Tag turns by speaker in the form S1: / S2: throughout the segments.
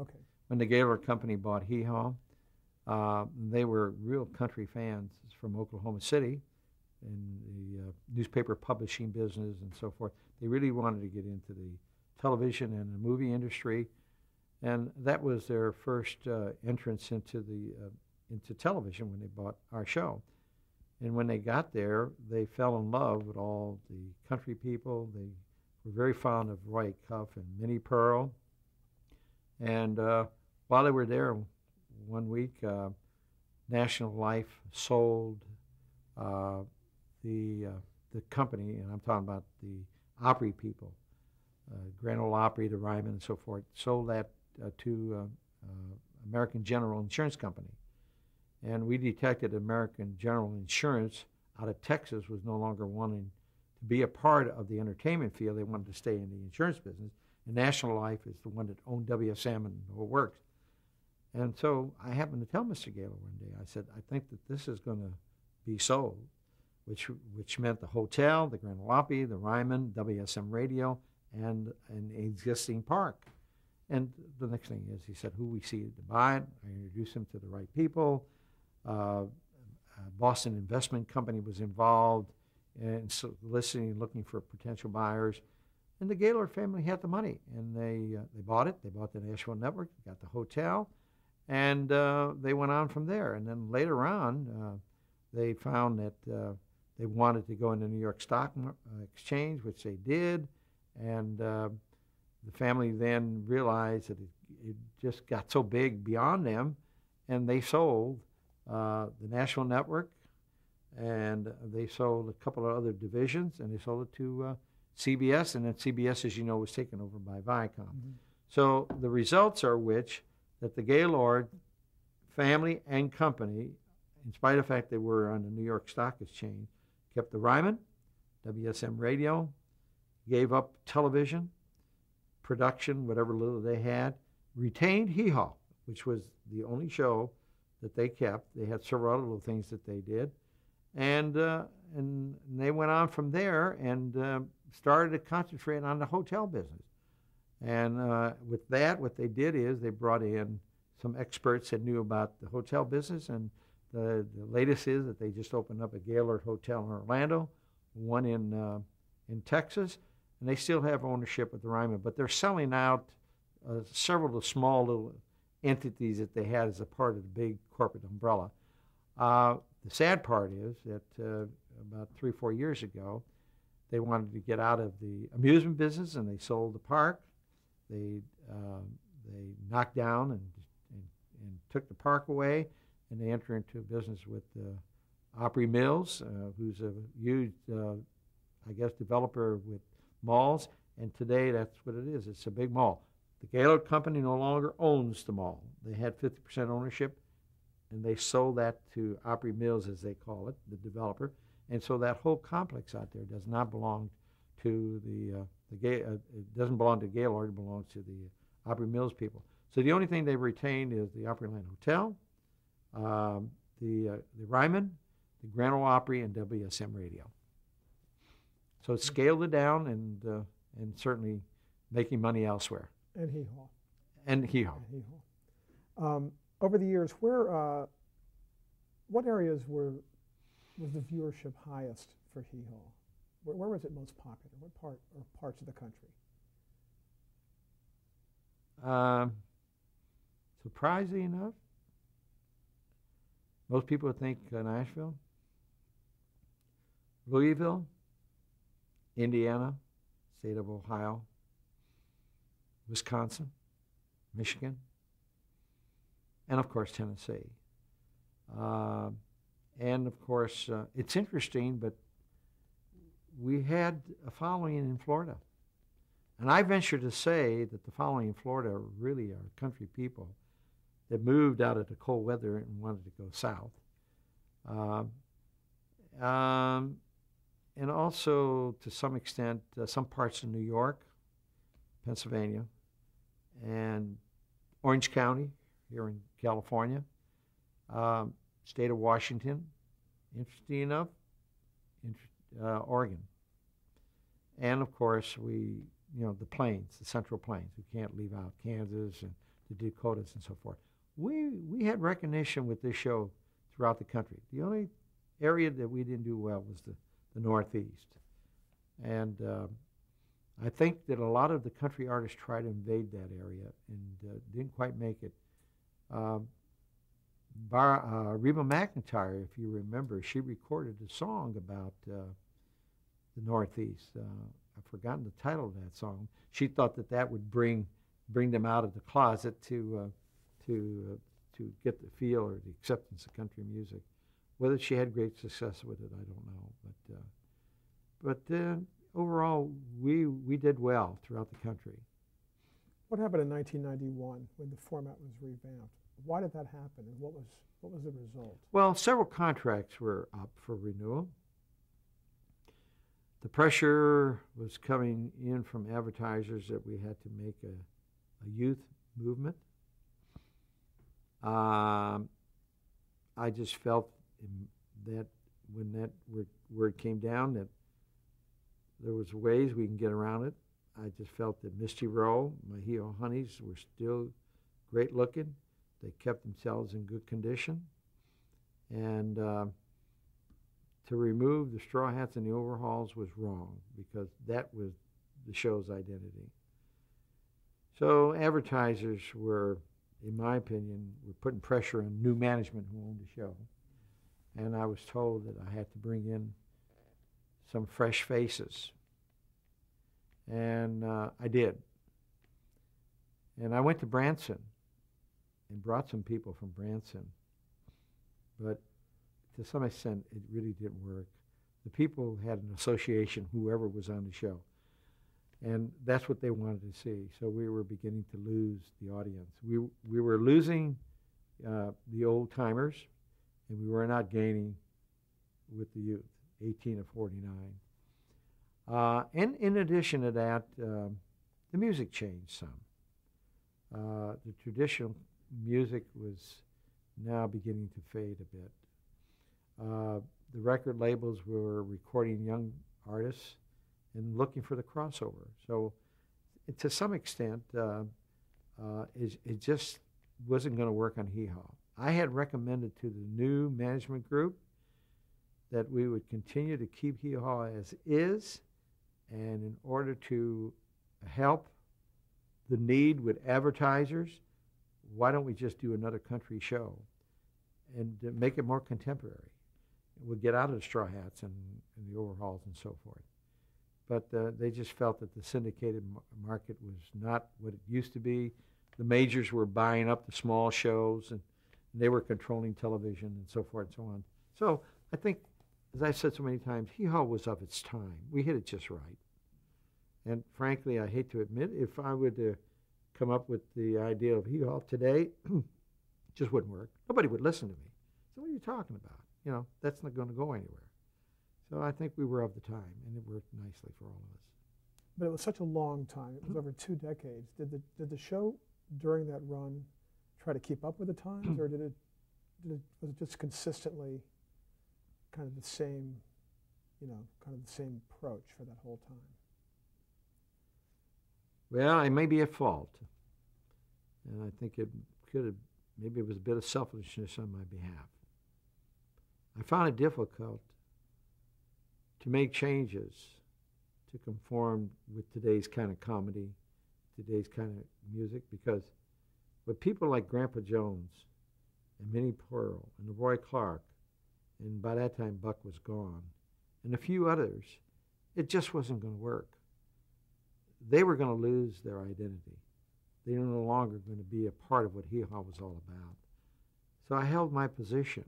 S1: Okay.
S2: When the Gaylord Company bought Hee Haw, they were real country fans from Oklahoma City in the newspaper publishing business and so forth. They really wanted to get into the television and the movie industry, and that was their first entrance into television when they bought our show. And when they got there, they fell in love with all the country people. They were very fond of Roy Cuff and Minnie Pearl. And while they were there, one week, National Life sold the company, and I'm talking about the Opry people, Grand Ole Opry, the Ryman, and so forth, sold that to American General Insurance Company. And we detected American General Insurance out of Texas was no longer wanting to be a part of the entertainment field. They wanted to stay in the insurance business. And National Life is the one that owned WSM and the whole works. And so I happened to tell Mr. Gaylord one day, I said, I think that this is going to be sold, which meant the hotel, the Grand Ole Opry, the Ryman, WSM Radio, and an existing park. And the next thing is, he said, who we see to buy it. I introduced him to the right people. Boston Investment Company was involved in soliciting, looking for potential buyers. And the Gaylord family had the money, and they bought it. They bought the Nashville network, got the hotel, and they went on from there. And then later on, they found that they wanted to go into the New York Stock Exchange, which they did, and the family then realized that it just got so big beyond them, and they sold the National Network, and they sold a couple of other divisions, and they sold it to CBS, and then CBS, as you know, was taken over by Viacom. Mm-hmm. So the results are that the Gaylord family and company, in spite of the fact they were on the New York Stock Exchange, kept the Ryman, WSM Radio, gave up television, production, whatever little they had, retained Hee Haw, which was the only show that they kept. They had several other little things that they did. And they went on from there and started to concentrate on the hotel business. And with that, what they did is they brought in some experts that knew about the hotel business. And the latest is that they just opened up a Gaylord Hotel in Orlando, one in Texas, and they still have ownership of the Ryman. But they're selling out several of the small little entities that they had as a part of the big corporate umbrella. The sad part is that about 3 or 4 years ago, they wanted to get out of the amusement business, and they sold the park. They knocked down and took the park away, and they entered into a business with Opry Mills, who's a huge, I guess, developer with malls. And today, that's what it is. It's a big mall. The Gaylord Company no longer owns the mall. They had 50% ownership, and they sold that to Opry Mills, as they call it, the developer. And so that whole complex out there does not belong to it doesn't belong to Gaylord. It belongs to the Opry Mills people. So the only thing they've retained is the Opryland Hotel, the Ryman, the Grand Ole Opry, and WSM Radio. So it's scaled it down and certainly making money elsewhere.
S1: And Hee Haw.
S2: And Hee Haw.
S1: Over the years, what areas was the viewership highest for Hee Haw? Where was it most popular? What parts of the country?
S2: Surprisingly enough, most people would think Nashville, Louisville, Indiana, state of Ohio, Wisconsin, Michigan, and of course Tennessee. And of course, it's interesting, but we had a following in Florida. And I venture to say that the following in Florida really are country people that moved out of the cold weather and wanted to go south. And also, to some extent, some parts of New York, Pennsylvania, and Orange County here in California, state of Washington, interesting enough, Oregon. And of course, the plains, the Central Plains. We can't leave out Kansas and the Dakotas and so forth. We had recognition with this show throughout the country. The only area that we didn't do well was the Northeast. And I think that a lot of the country artists tried to invade that area and didn't quite make it. Reba McEntire, if you remember, she recorded a song about the Northeast. I've forgotten the title of that song. She thought that would bring them out of the closet to get the feel or the acceptance of country music. Whether she had great success with it, I don't know. But overall, we did well throughout the country.
S1: What happened in 1991 when the format was revamped? Why did that happen, and what was the result?
S2: Well, several contracts were up for renewal. The pressure was coming in from advertisers that we had to make a youth movement. I just felt that when that word came down, that there was ways we can get around it. I just felt that Misty Rowe, my Hee-Haw Honeys, were still great looking. They kept themselves in good condition. And to remove the straw hats and the overhauls was wrong because that was the show's identity. So advertisers were, in my opinion, were putting pressure on new management who owned the show. And I was told that I had to bring in some fresh faces. And I did. And I went to Branson and brought some people from Branson. But to some extent, it really didn't work. The people had an association, whoever was on the show. And that's what they wanted to see. So we were beginning to lose the audience. We were losing the old timers, and we were not gaining with the youth, 18 to 49. And in addition to that, the music changed some. The traditional music was now beginning to fade a bit. The record labels were recording young artists and looking for the crossover. So to some extent, it just wasn't going to work on Hee-Haw. I had recommended to the new management group that we would continue to keep Hee-Haw as is, and in order to help the need with advertisers, why don't we just do another country show and make it more contemporary? We'll get out of the straw hats and the overhauls and so forth. But they just felt that the syndicated market was not what it used to be. The majors were buying up the small shows, and they were controlling television and so forth and so on. So I think, as I've said so many times, Hee-Haw was of its time. We hit it just right. And frankly, I hate to admit, if I were to come up with the idea of Hee-Haw today, it just wouldn't work. Nobody would listen to me. So what are you talking about? You know, that's not going to go anywhere. So I think we were of the time, and it worked nicely for all of us.
S1: But it was such a long time. It was over 2 decades. Did the show during that run try to keep up with the times, or was it just consistently kind of the same, kind of the same approach for that whole time?
S2: Well, I may be at fault, and I think it could have, maybe it was a bit of selfishness on my behalf. I found it difficult to make changes to conform with today's kind of comedy, today's kind of music, because with people like Grandpa Jones and Minnie Pearl and Roy Clark, and by that time Buck was gone, and a few others, it just wasn't going to work. They were going to lose their identity. They were no longer going to be a part of what Hee-Haw was all about. So I held my position.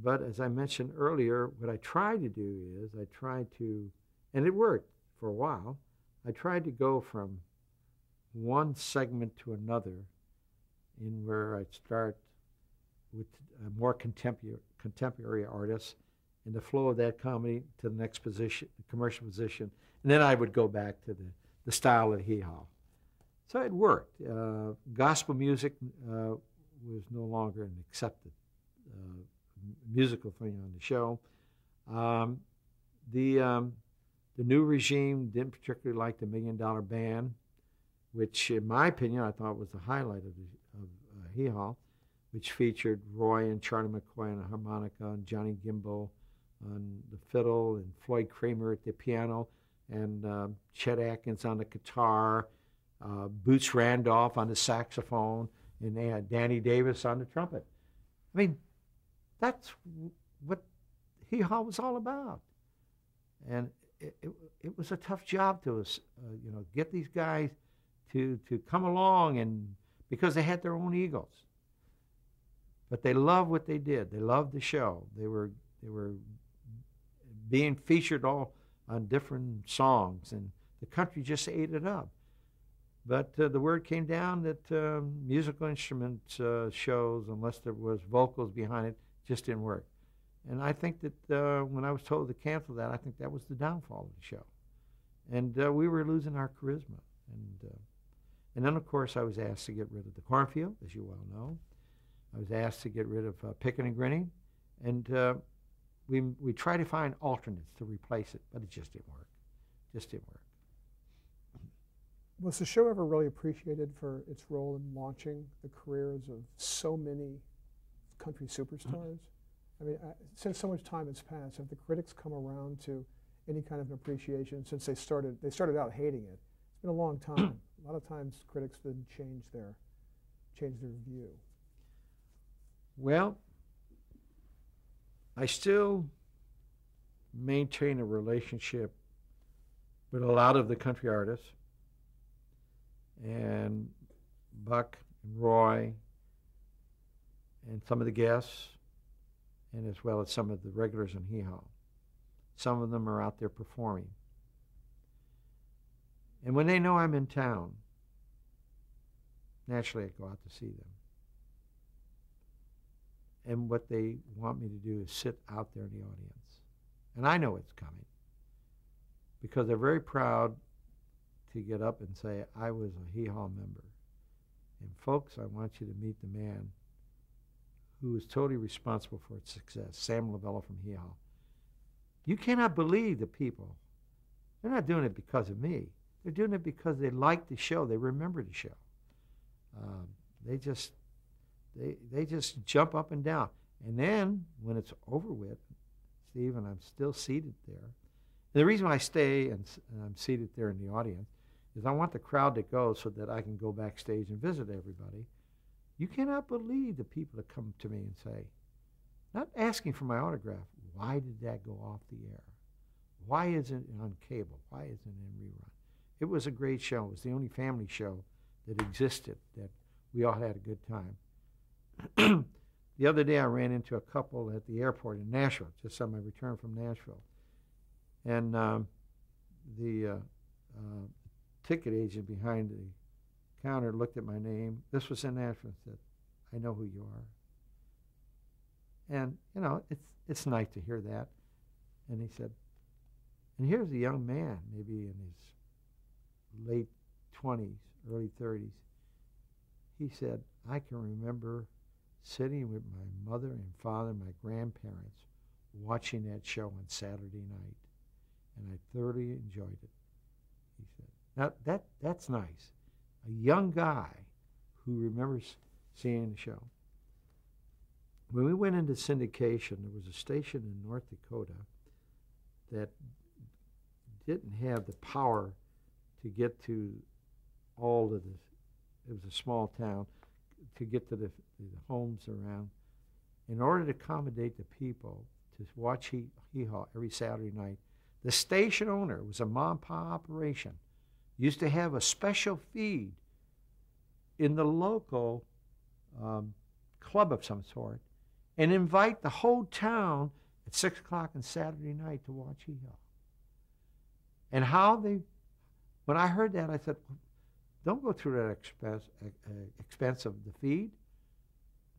S2: But as I mentioned earlier, what I tried to do is and it worked for a while, I tried to go from one segment to another in where I'd start with a more contemporary artists and the flow of that comedy to the next position, the commercial position, and then I would go back to the style of Hee-Haw. So it worked. Gospel music was no longer an accepted musical thing on the show. The new regime didn't particularly like the $1 Million Band, which in my opinion I thought was the highlight of Hee Haw, which featured Roy and Charlie McCoy on the harmonica and Johnny Gimbo on the fiddle and Floyd Kramer at the piano and Chet Atkins on the guitar, Boots Randolph on the saxophone, and they had Danny Davis on the trumpet. I mean, that's what Hee Haw was all about. And it was a tough job to us, get these guys to come along, and because they had their own egos. But they loved what they did. They loved the show. They were being featured all on different songs, and the country just ate it up. But the word came down that musical instrument shows, unless there was vocals behind it, just didn't work. And I think that when I was told to cancel that, I think that was the downfall of the show. And we were losing our charisma. And then, of course, I was asked to get rid of the cornfield, as you well know. I was asked to get rid of picking and grinning. And we tried to find alternates to replace it, but it just didn't work. Just didn't work.
S1: Was the show ever really appreciated for its role in launching the careers of so many country superstars? I mean, since so much time has passed, have the critics come around to any kind of appreciation since they started out hating it? It's been a long time. A lot of times critics didn't change their view.
S2: Well, I still maintain a relationship with a lot of the country artists, and Buck and Roy and some of the guests, and as well as some of the regulars in Hee Haw. Some of them are out there performing. And when they know I'm in town, naturally I go out to see them. And what they want me to do is sit out there in the audience. And I know it's coming, because they're very proud to get up and say, I was a Hee Haw member. And folks, I want you to meet the man who is totally responsible for its success, Sam Lovullo from Hee Haw. You cannot believe the people. They're not doing it because of me. They're doing it because they like the show. They remember the show. They just jump up and down. And then when it's over with, Steve, and I'm still seated there. And the reason why I stay and I'm seated there in the audience is I want the crowd to go so that I can go backstage and visit everybody. You cannot believe the people that come to me and say, not asking for my autograph, why did that go off the air? Why isn't it on cable? Why isn't it in rerun? It was a great show. It was the only family show that existed, that we all had a good time. The other day I ran into a couple at the airport in Nashville, just on my return from Nashville. And the ticket agent behind the counter looked at my name. This was in Nashville, and said, I know who you are. And, it's nice to hear that. And he said, and here's a young man, maybe in his late 20s, early 30s. He said, I can remember sitting with my mother and father and my grandparents watching that show on Saturday night, and I thoroughly enjoyed it, he said. Now, that's nice. A young guy who remembers seeing the show. When we went into syndication, there was a station in North Dakota that didn't have the power to get to all of this. It was a small town, to get to the homes around. In order to accommodate the people to watch Hee Haw every Saturday night, the station owner, was a mom-and-pop operation, used to have a special feed in the local club of some sort and invite the whole town at 6 o'clock on Saturday night to watch Hee Haw. And when I heard that, I said, don't go through that expense of the feed.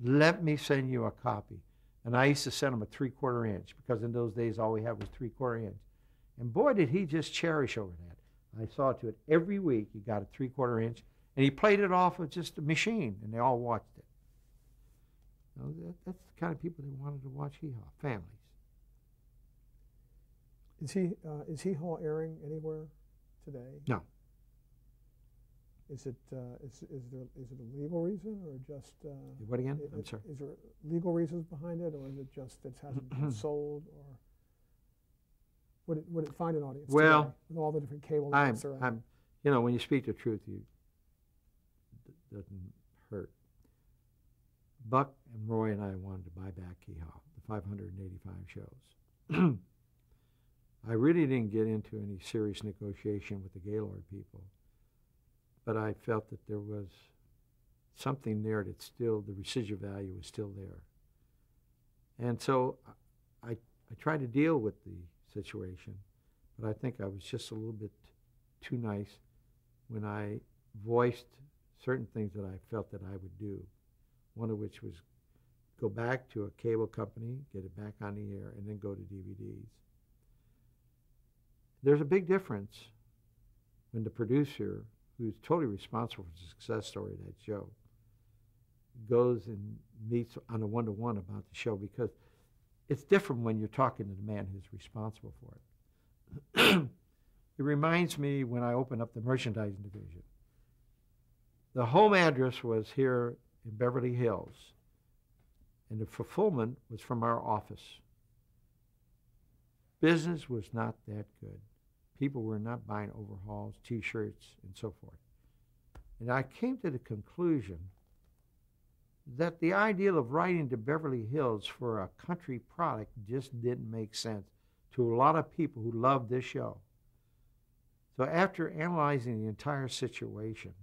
S2: Let me send you a copy. And I used to send him a 3/4 inch, because in those days all we had was 3/4 inch. And boy, did he just cherish over that. I saw to it every week. He got a 3/4 inch, and he played it off of just a machine, and they all watched it. That's the kind of people that wanted to watch Hee Haw, families.
S1: Is Hee Haw airing anywhere today?
S2: No.
S1: Is it a legal reason or just?
S2: What again? I'm sorry.
S1: Is there legal reasons behind it, or is it just it hasn't been sold, or would it find an audience?
S2: Well,
S1: today with all the different cable networks around?
S2: When you speak the truth, it doesn't hurt. Buck and Roy and I wanted to buy back Key Hall, the 585 shows. I really didn't get into any serious negotiation with the Gaylord people, but I felt that there was something there that still, the residual value was still there. And so I tried to deal with the situation, but I think I was just a little bit too nice when I voiced certain things that I felt that I would do, one of which was go back to a cable company, get it back on the air, and then go to DVDs. There's a big difference when the producer, who's totally responsible for the success story of that show, goes and meets on a one-to-one about the show, because it's different when you're talking to the man who's responsible for it. It reminds me when I opened up the merchandising division. The home address was here in Beverly Hills, and the fulfillment was from our office. Business was not that good. People were not buying overhauls, T-shirts, and so forth. And I came to the conclusion that the ideal of writing to Beverly Hills for a country product just didn't make sense to a lot of people who loved this show. So after analyzing the entire situation,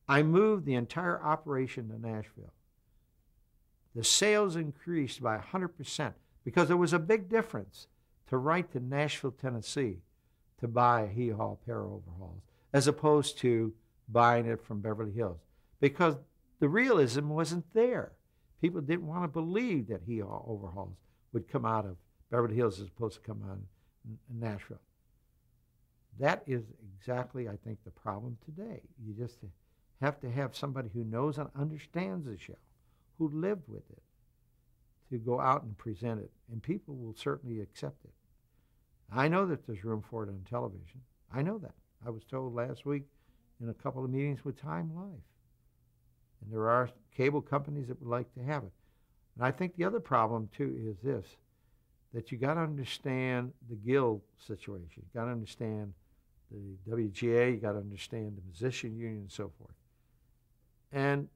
S2: I moved the entire operation to Nashville. The sales increased by 100% because there was a big difference to write to Nashville, Tennessee to buy a Hee Haw pair of overhauls as opposed to buying it from Beverly Hills, because the realism wasn't there. People didn't want to believe that Hee Haw overhauls would come out of Beverly Hills as opposed to come out of Nashville. That is exactly, I think, the problem today. You just have to have somebody who knows and understands the show, who lived with it, to go out and present it, and people will certainly accept it. I know that there's room for it on television. I know that. I was told last week in a couple of meetings with Time Life. And there are cable companies that would like to have it. And I think the other problem, too, is this, that you got to understand the guild situation. You got to understand the WGA. You got to understand the musician union and so forth. And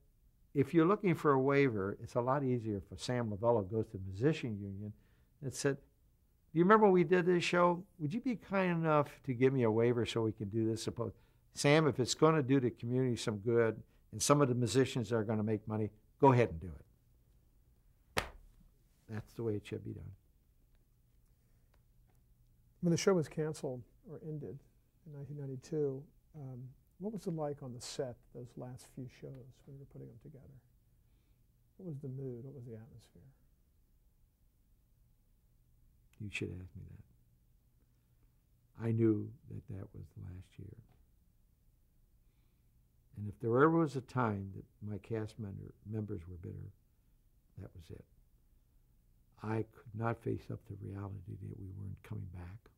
S2: if you're looking for a waiver, it's a lot easier for Sam Lovullo goes to the musician union and said, do you remember when we did this show? Would you be kind enough to give me a waiver so we can do this? Sam, if it's going to do the community some good and some of the musicians are going to make money, go ahead and do it. That's the way it should be done.
S1: When the show was canceled or ended in 1992, what was it like on the set, those last few shows when you were putting them together? What was the mood? What was the atmosphere?
S2: You should ask me that. I knew that that was the last year. And if there ever was a time that my cast members were bitter, that was it. I could not face up to reality that we weren't coming back.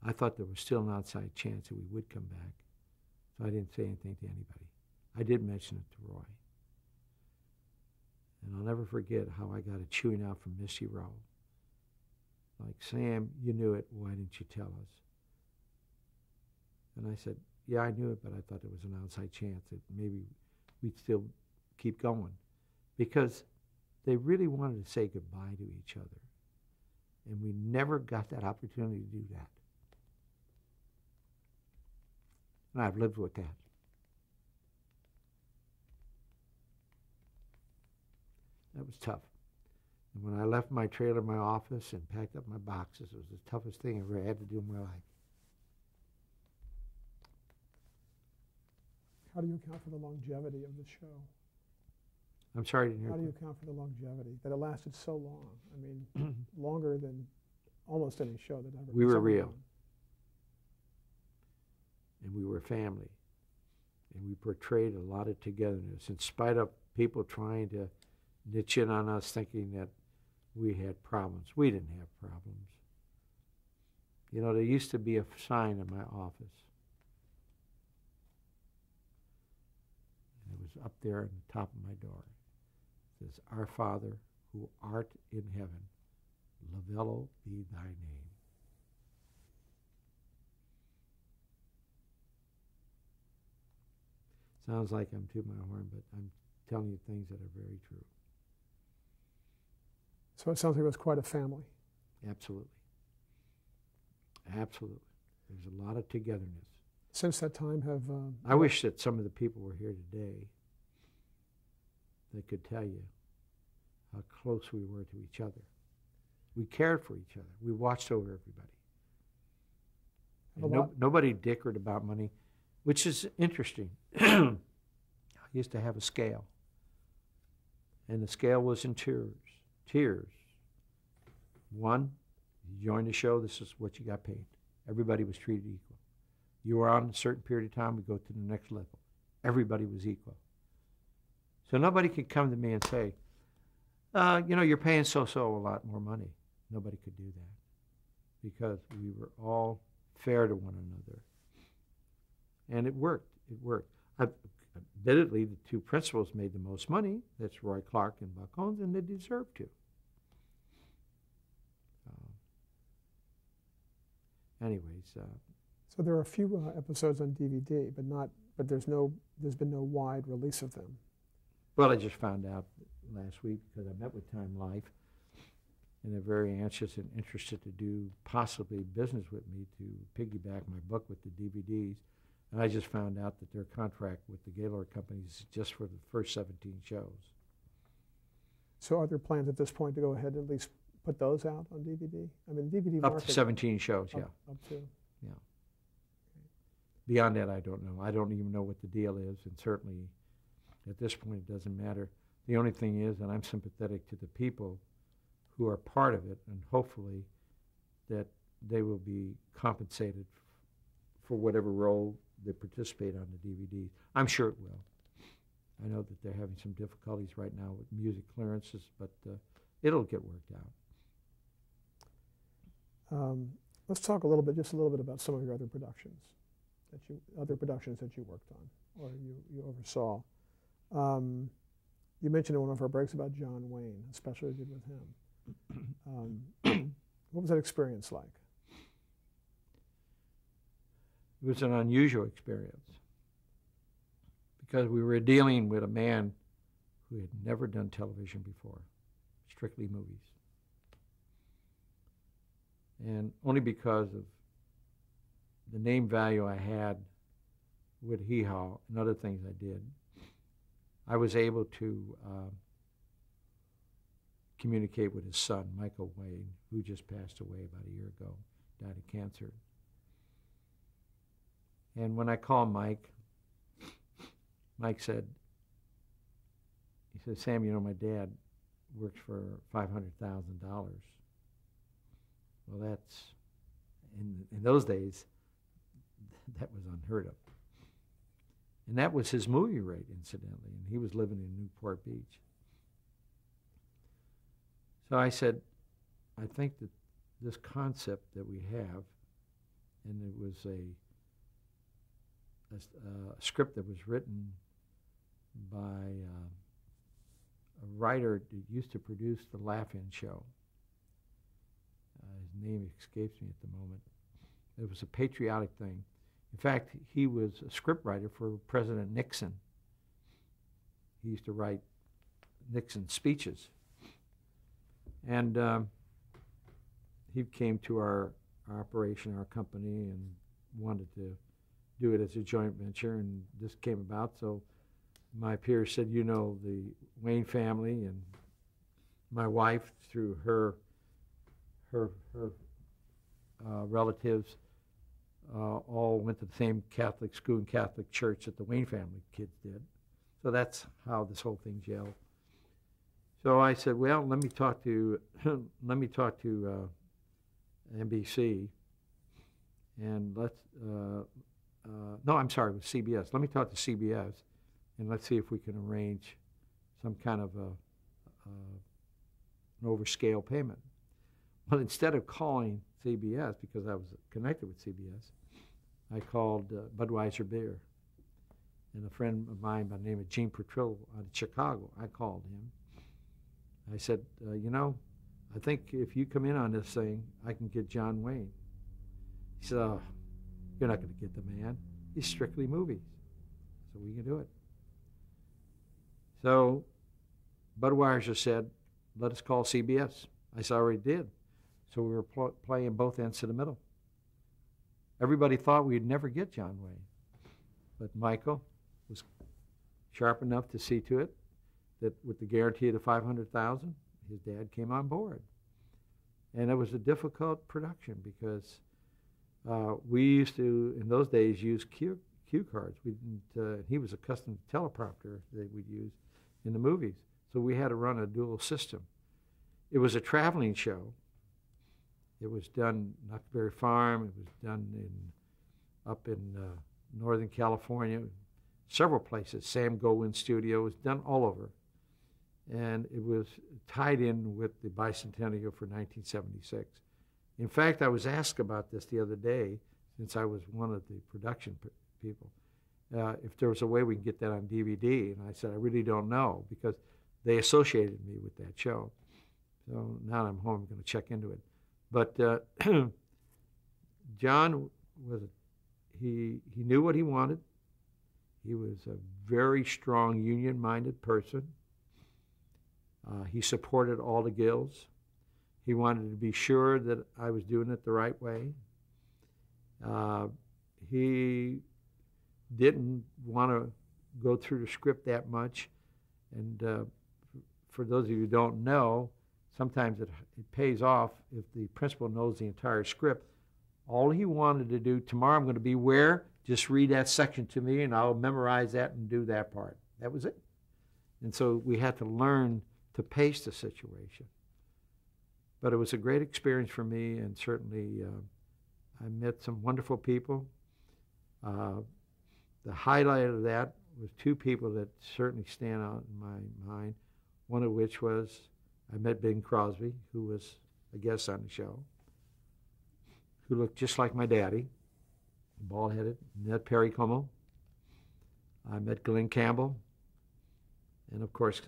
S2: I thought there was still an outside chance that we would come back, so I didn't say anything to anybody. I did mention it to Roy. And I'll never forget how I got a chewing out from Misty Rowe. Like, Sam, you knew it, why didn't you tell us? And I said, yeah, I knew it, but I thought there was an outside chance that maybe we'd still keep going. Because they really wanted to say goodbye to each other. And we never got that opportunity to do that. And I've lived with that. That was tough. And when I left my trailer, my office, and packed up my boxes, it was the toughest thing I ever had to do in my life.
S1: How do you account for the longevity of the show?
S2: I'm sorry, I didn't hear.
S1: How do you account for the longevity, that it lasted so long? I mean, longer than almost any show that ever.
S2: We were real. And we were family. And we portrayed a lot of togetherness, in spite of people trying to niche in on us thinking that we had problems. We didn't have problems. You know, there used to be a sign in my office. And it was up there on the top of my door. It says, Our Father, who art in heaven, Lovullo be thy name. Sounds like I'm tooting my horn, but I'm telling you things that are very true.
S1: So it sounds like it was quite a family.
S2: Absolutely. Absolutely. There's a lot of togetherness.
S1: Since that time, have
S2: I wish that some of the people were here today that could tell you how close we were to each other. We cared for each other. We watched over everybody. And nobody dickered about money, which is interesting. I used to have a scale, and the scale was in tiers. Tiers. One, you joined the show, this is what you got paid. Everybody was treated equal. You were on a certain period of time, we go to the next level. Everybody was equal. So nobody could come to me and say, you know, you're paying so-so a lot more money. Nobody could do that because we were all fair to one another. And it worked. It worked. Admittedly, the two principals made the most money. That's Roy Clark and Buck Owens, and they deserved to. Anyways.
S1: So there are a few episodes on DVD, but there's been no wide release of them.
S2: Well, I just found out last week because I met with Time Life, and they're very anxious and interested to do possibly business with me to piggyback my book with the DVDs. And I just found out that their contract with the Gaylord Company is just for the first 17 shows.
S1: So are there plans at this point to go ahead and at least put those out on DVD? I mean, DVD
S2: up
S1: market,
S2: to 17 shows, yeah.
S1: Up to.
S2: Yeah. Beyond that, I don't know. I don't even know what the deal is, and certainly at this point it doesn't matter. The only thing is that I'm sympathetic to the people who are part of it, and hopefully that they will be compensated for whatever role they participate on the DVD. I'm sure it will. I know that they're having some difficulties right now with music clearances, but it'll get worked out.
S1: Let's talk just a little bit about some of your other productions that you worked on or you oversaw. You mentioned in one of our breaks about John Wayne, especially did with him. What was that experience like?
S2: It was an unusual experience because we were dealing with a man who had never done television before, strictly movies. And only because of the name value I had with Hee Haw and other things I did, I was able to communicate with his son, Michael Wayne, who just passed away about a year ago, died of cancer. And when I called Mike said, Sam, you know, my dad works for $500,000. Well, that's, in those days, that was unheard of. And that was his movie rate, incidentally, and he was living in Newport Beach. So I said, I think that this concept that we have, and it was a script that was written by a writer that used to produce the Laugh-In show. His name escapes me at the moment. It was a patriotic thing. In fact, he was a scriptwriter for President Nixon. He used to write Nixon's speeches. And he came to our operation, our company, and wanted to do it as a joint venture, and this came about. So my peers said, you know, the Wayne family, and my wife, through her relatives, all went to the same Catholic school and Catholic church that the Wayne family kids did. So that's how this whole thing gelled. So I said, well, let me talk to NBC, and let's no, I'm sorry, with CBS. Let me talk to CBS, and let's see if we can arrange some kind of an overscale payment. But instead of calling CBS, because I was connected with CBS, I called Budweiser Beer. And a friend of mine by the name of Gene Petrillo out of Chicago, I called him. I said, you know, I think if you come in on this thing, I can get John Wayne. He said, oh, you're not going to get the man. He's strictly movies. So we can do it. So Budweiser said, let us call CBS. I said, I already did. So we were playing both ends to the middle. Everybody thought we'd never get John Wayne. But Michael was sharp enough to see to it that with the guarantee of the $500,000, his dad came on board. And it was a difficult production because we used to, in those days, use cue cards. We didn't, he was a custom teleprompter that we'd use in the movies. So we had to run a dual system. It was a traveling show. It was done Knottberry Farm. It was done up in Northern California, several places. Sam Goldwyn Studio. It was done all over. And it was tied in with the bicentennial for 1976. In fact, I was asked about this the other day, since I was one of the production people, if there was a way we can get that on DVD. And I said, I really don't know, because they associated me with that show. So now that I'm home, I'm going to check into it. But John he knew what he wanted. He was a very strong union-minded person. He supported all the guilds. He wanted to be sure that I was doing it the right way. He didn't want to go through the script that much. And for those of you who don't know, sometimes it pays off if the principal knows the entire script. All he wanted to do, tomorrow I'm going to be where? Just read that section to me and I'll memorize that and do that part. That was it. And so we had to learn to pace the situation. But it was a great experience for me, and certainly I met some wonderful people. The highlight of that was two people that certainly stand out in my mind, one of which was I met Bing Crosby, who was a guest on the show, who looked just like my daddy, bald-headed. Met Perry Como. I met Glenn Campbell. And, of course,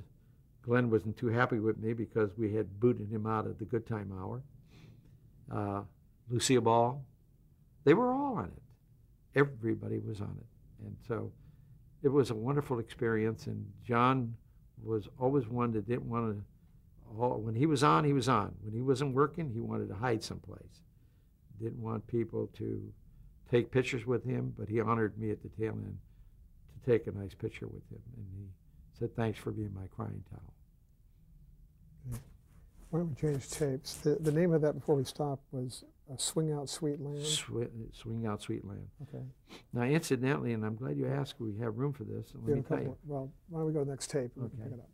S2: Glenn wasn't too happy with me because we had booted him out of the Good Time Hour. Lucille Ball. They were all on it. Everybody was on it. And so it was a wonderful experience. And John was always one that didn't want to, when he was on, he was on. When he wasn't working, he wanted to hide someplace. Didn't want people to take pictures with him, but he honored me at the tail end to take a nice picture with him. And he said, thanks for being my crying towel.
S1: Okay. Why don't we change tapes? The name of that before we stop was Swing Out Sweet Land?
S2: Swing Out Sweet Land.
S1: Okay.
S2: Now, incidentally, and I'm glad you asked, we have room for this. Let me tell you.
S1: Well, why don't we go to the next tape and we can pick it up.